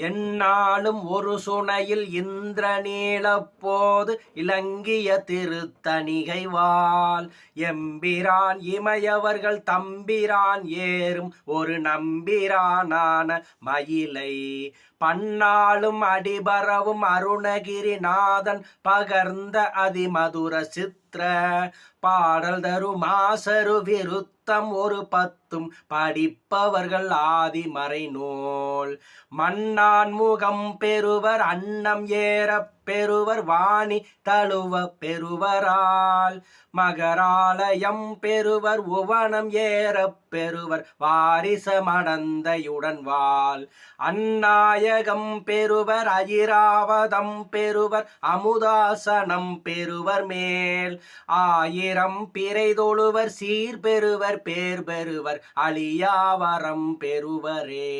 எந்நாளும் ஒரு சுனையில் இந்திரநீலப்போது இலங்கிய திருத்தணிகைவாள் எம்பிரான் இமையவர்கள் தம்பிரான் ஏறும் ஒரு நம்பிரானான மயிலை பன்னாளும் அடிபரவும் அருணகிரிநாதன் பகர்ந்த அதிமதுர சித்திர பாடல் தருமாசரு விருத்தம் ஒரு பத்தும் படிப்பவர்கள் ஆதிமறை நூல் மன்னான் முகம் பெறுவர் அன்னம் ஏற பெறுவர் வாணி தழுவ பெறுவரால் மகராலயம் பெறுவர் உவனம் ஏற பெறுவர் வாரிச மடந்தையுடன் வாழ் அந்நாயகம் பெறுவர் அயிராவதம் பெறுவர் அமுதாசனம் பெறுவர் மேல் ஆயிரம் பிறை தொழுவர் சீர் பெறுவர் பேர் பெறுவர் அழியாவரம் பெறுவரே.